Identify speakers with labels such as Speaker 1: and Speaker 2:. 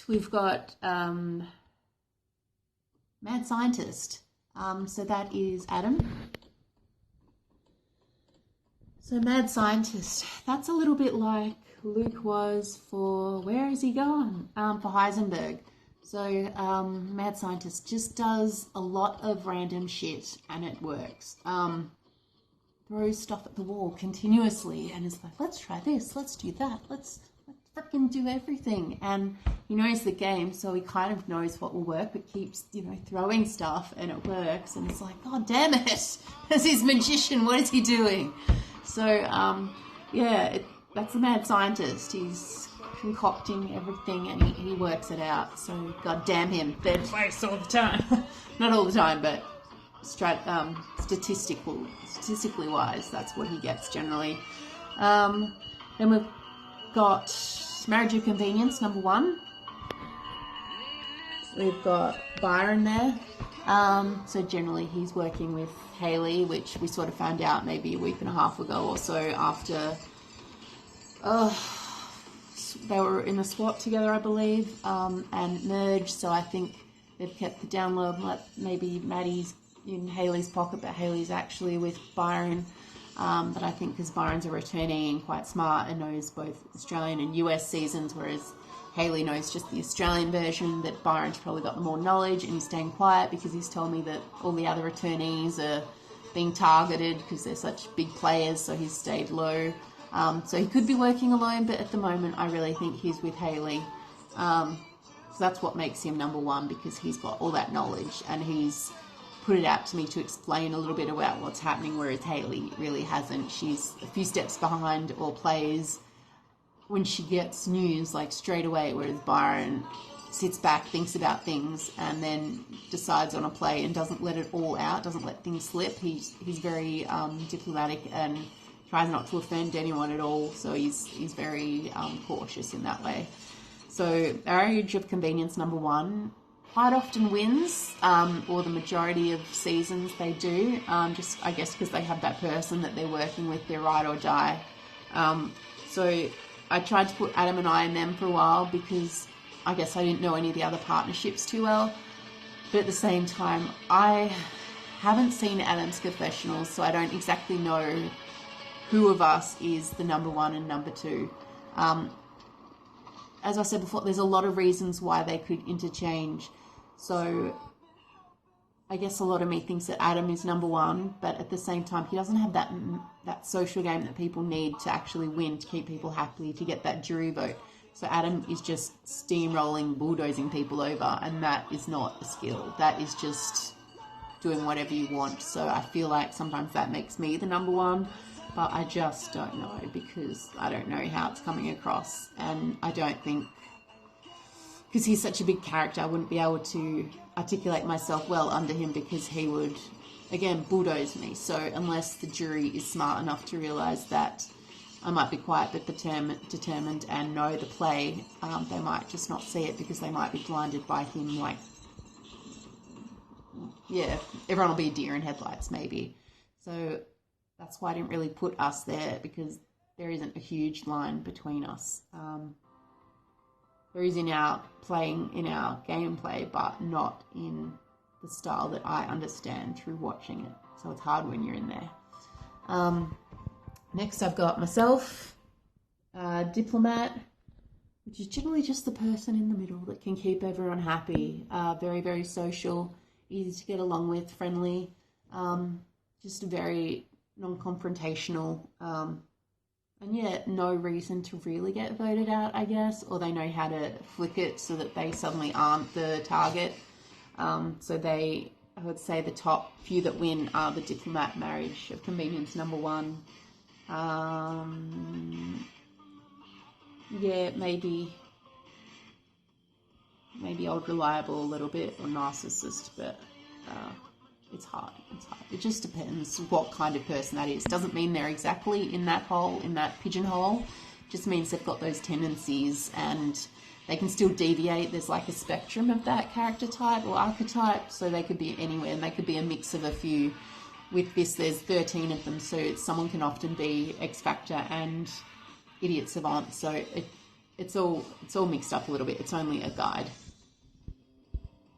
Speaker 1: we've got Mad Scientist. So that is Adam. So Mad Scientist, that's a little bit like Luke was for, where is he going? For Heisenberg. So Mad Scientist just does a lot of random shit and it works. Throws stuff at the wall continuously and is like, let's try this, let's do that, let's freaking do everything. And he knows the game, so he kind of knows what will work, but keeps, throwing stuff and it works. And it's like, God damn it, as his magician, what is he doing? So, that's the Mad Scientist. He's concocting everything and he works it out. So, God damn him. Third place all the time. Not all the time, but statistically wise, that's what he gets generally. Then we've got Marriage of Convenience, number 1. We've got Byron there. So generally he's working with Hayley, which we sort of found out maybe a week and a half ago or so after they were in a SWAT together, I believe, and merged. So I think they've kept the download, like maybe Maddie's in Hayley's pocket, but Hayley's actually with Byron. But I think because Byron's a returnee and quite smart and knows both Australian and US seasons, whereas Hayley knows just the Australian version, that Byron's probably got more knowledge and he's staying quiet because he's told me that all the other returnees are being targeted because they're such big players, so he's stayed low. So he could be working alone, but at the moment I really think he's with Hayley. So that's what makes him number 1, because he's got all that knowledge and he's put it out to me to explain a little bit about what's happening, whereas Hayley really hasn't. She's a few steps behind or plays when she gets news like straight away, whereas Byron sits back, thinks about things and then decides on a play and doesn't let it all out, doesn't let things slip. He's very diplomatic and tries not to offend anyone at all, so he's very cautious in that way. So Marriage of Convenience, number 1, quite often wins, or the majority of seasons they do, just I guess because they have that person that they're working with, their ride or die. So I tried to put Adam and I in them for a while because I guess I didn't know any of the other partnerships too well, but at the same time I haven't seen Adam's Confessionals, so I don't exactly know who of us is the number 1 and number 2. As I said before, there's a lot of reasons why they could interchange. So I guess a lot of me thinks that Adam is number 1, but at the same time, he doesn't have that social game that people need to actually win, to keep people happy, to get that jury vote. So Adam is just steamrolling, bulldozing people over, and that is not a skill. That is just doing whatever you want. So I feel like sometimes that makes me the number 1, but I just don't know, because I don't know how it's coming across, and I don't think, because he's such a big character, I wouldn't be able to articulate myself well under him, because he would, again, bulldoze me. So unless the jury is smart enough to realise that I might be quiet but determined and know the play, they might just not see it because they might be blinded by him. Like, yeah, everyone will be a deer in headlights maybe. So that's why I didn't really put us there, because there isn't a huge line between us. There is in our gameplay, but not in the style that I understand through watching it. So it's hard when you're in there. Next I've got myself, Diplomat, which is generally just the person in the middle that can keep everyone happy. Very, very social, easy to get along with, friendly, just very non-confrontational, and yet no reason to really get voted out, I guess, or they know how to flick it so that they suddenly aren't the target. So I would say the top few that win are the Diplomat, Marriage of Convenience, number 1. Yeah, maybe Old Reliable a little bit, or Narcissist, but it's hard. It just depends what kind of person that is. Doesn't mean they're exactly in that hole, in that pigeonhole. Just means they've got those tendencies and they can still deviate. There's like a spectrum of that character type or archetype, so they could be anywhere, and they could be a mix of a few. With this, there's 13 of them, so someone can often be X Factor and Idiot Savant. So it's all mixed up a little bit. It's only a guide.